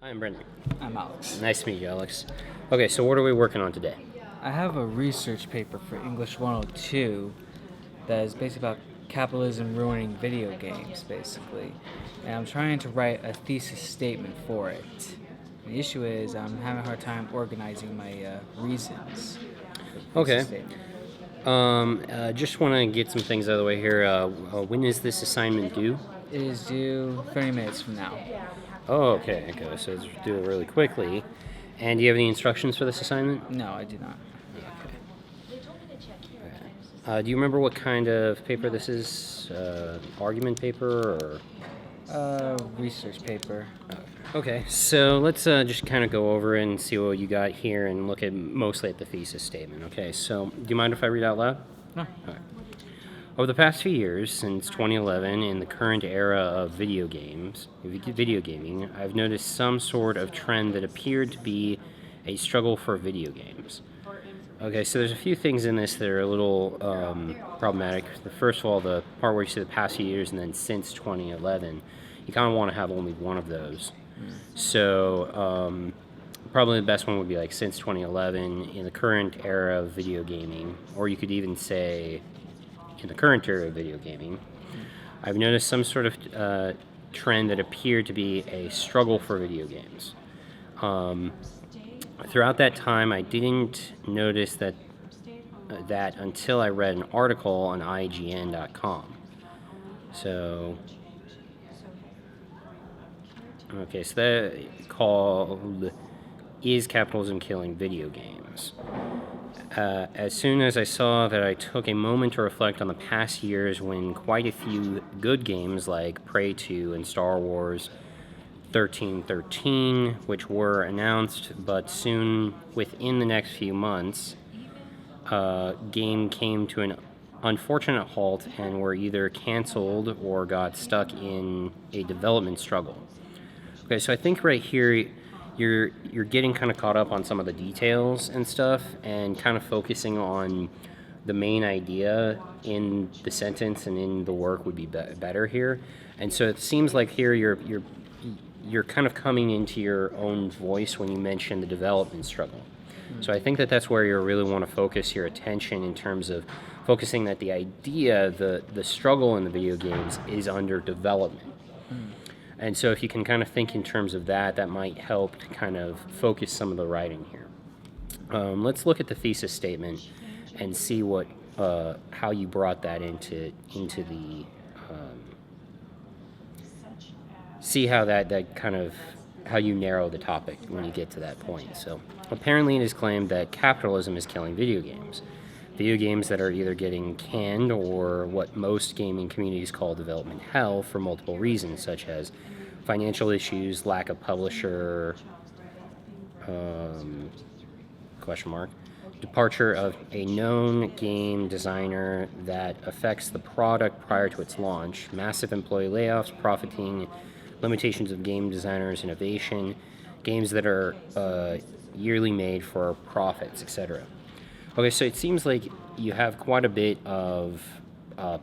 I'm Brendan. I'm Alex. Nice to meet you, Alex. Okay, so what are we working on today? I have a research paper for English 102 that is basically about capitalism ruining video games, basically. And I'm trying to write a thesis statement for it. The issue is I'm having a hard time organizing my reasons for the Okay. thesis statement. Just want to get some things out of the way here. When is this assignment due? It is due 30 minutes from now. Oh, okay. So let's do it really quickly. And do you have any instructions for this assignment? No, I do not. Do you remember what kind of paper this is? Argument paper or? Research paper. Okay, so let's just kind of go over and see what you got here and look at mostly at the thesis statement. Okay, so do you mind if I read out loud? No. All right. Over the past few years, since 2011, in the current era of video gaming, I've noticed some sort of trend that appeared to be a struggle for video games. Okay, so there's a few things in this that are a little problematic. First of all, the part where you say the past few years and then since 2011, you kind of want to have only one of those. So probably the best one would be like since 2011 in the current era of video gaming, or you could even say in the current era of video gaming. I've noticed some sort of trend that appeared to be a struggle for video games. Throughout that time, I didn't notice that until I read an article on IGN.com. So that called "Is Capitalism Killing Video Games?" As soon as I saw that, I took a moment to reflect on the past years when quite a few good games like Prey 2 and Star Wars 1313, which were announced, but soon within the next few months, game came to an unfortunate halt and were either canceled or got stuck in a development struggle. Okay, so I think right here you're getting kind of caught up on some of the details and stuff, and kind of focusing on the main idea in the sentence and in the work would be better here. And so it seems like here you're kind of coming into your own voice when you mention the development struggle. So I think that's where you really want to focus your attention in terms of focusing that the idea, the struggle in the video games is under development. And so if you can kind of think in terms of that might help to kind of focus some of the writing here. Let's look at the thesis statement and see what how you brought that into the see how that kind of how you narrow the topic when you get to that point. So apparently it is claimed that capitalism is killing video games. Video games that are either getting canned or what most gaming communities call development hell for multiple reasons, such as financial issues, lack of publisher, departure of a known game designer that affects the product prior to its launch, massive employee layoffs, profiting, limitations of game designers' innovation, games that are yearly made for profits, etc. Okay, so it seems like you have quite a bit of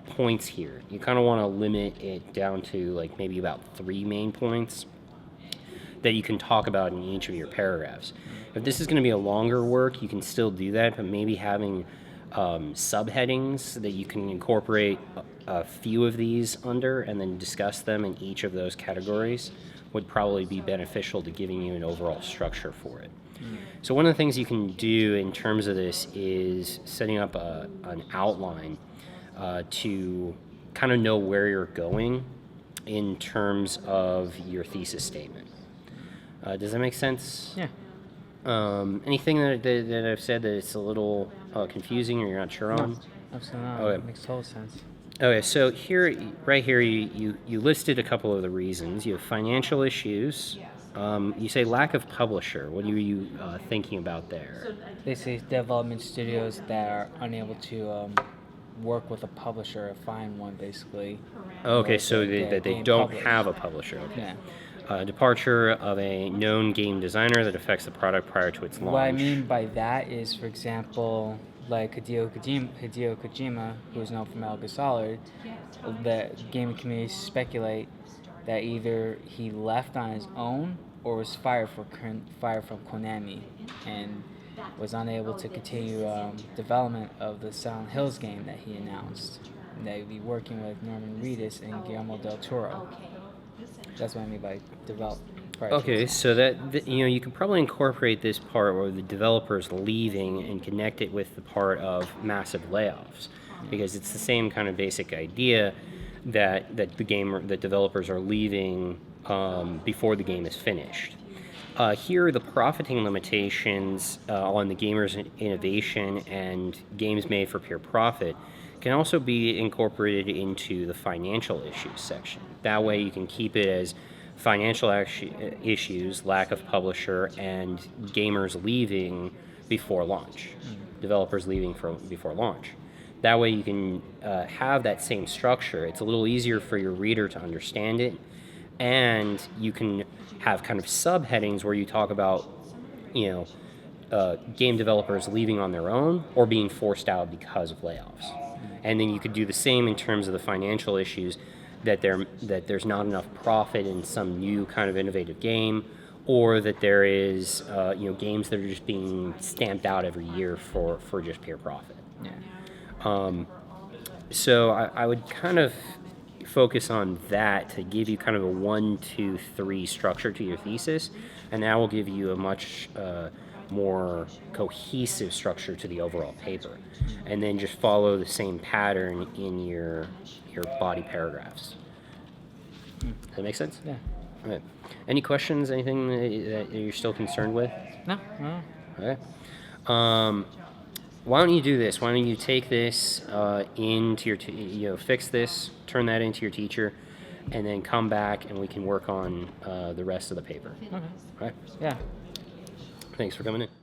points here. You kind of want to limit it down to like maybe about 3 main points that you can talk about in each of your paragraphs. If this is going to be a longer work, you can still do that, but maybe having subheadings that you can incorporate a few of these under and then discuss them in each of those categories would probably be beneficial to giving you an overall structure for it. So one of the things you can do in terms of this is setting up an outline to kind of know where you're going in terms of your thesis statement. Does that make sense? Yeah. Anything that I've said that it's a little confusing or you're not sure on? No, absolutely not. Okay. It makes total sense. Okay, so right here, you listed a couple of the reasons. You have financial issues. You say lack of publisher. What are you thinking about there? Basically, development studios that are unable to work with a publisher or find one, basically. Okay, Or so get that they game don't published. have a publisher. Okay. Yeah. Departure of a known game designer that affects the product prior to its launch. What I mean by that is, for example, like Hideo Kojima, who is known for Metal Gear Solid, the gaming community speculate that either he left on his own or was fired from Konami, and was unable to continue development of the Silent Hills game that he announced. And that he'd be working with Norman Reedus and Guillermo del Toro. That's what I mean by develop. Okay, so you can probably incorporate this part where the developer's leaving and connect it with the part of massive layoffs, because it's the same kind of basic idea that that developers are leaving before the game is finished. Here, the profiting limitations on the gamer's innovation and games made for pure profit can also be incorporated into the financial issues section. That way, you can keep it as financial issues, lack of publisher, and gamers leaving before launch, developers leaving before launch. That way, you can have that same structure. It's a little easier for your reader to understand it, and you can have kind of subheadings where you talk about, game developers leaving on their own or being forced out because of layoffs. And then you could do the same in terms of the financial issues, that there's not enough profit in some new kind of innovative game, or that there is games that are just being stamped out every year for just pure profit. Yeah. So I would kind of focus on that to give you kind of a 1, 2, 3 structure to your thesis, and that will give you a much more cohesive structure to the overall paper. And then just follow the same pattern in your body paragraphs. Does that make sense? Yeah. All right. Any questions? Anything that you're still concerned with? No. Okay. Why don't you do this? Why don't you take this into your fix this, turn that into your teacher, and then come back and we can work on the rest of the paper. Okay. All right. Yeah. Thanks for coming in.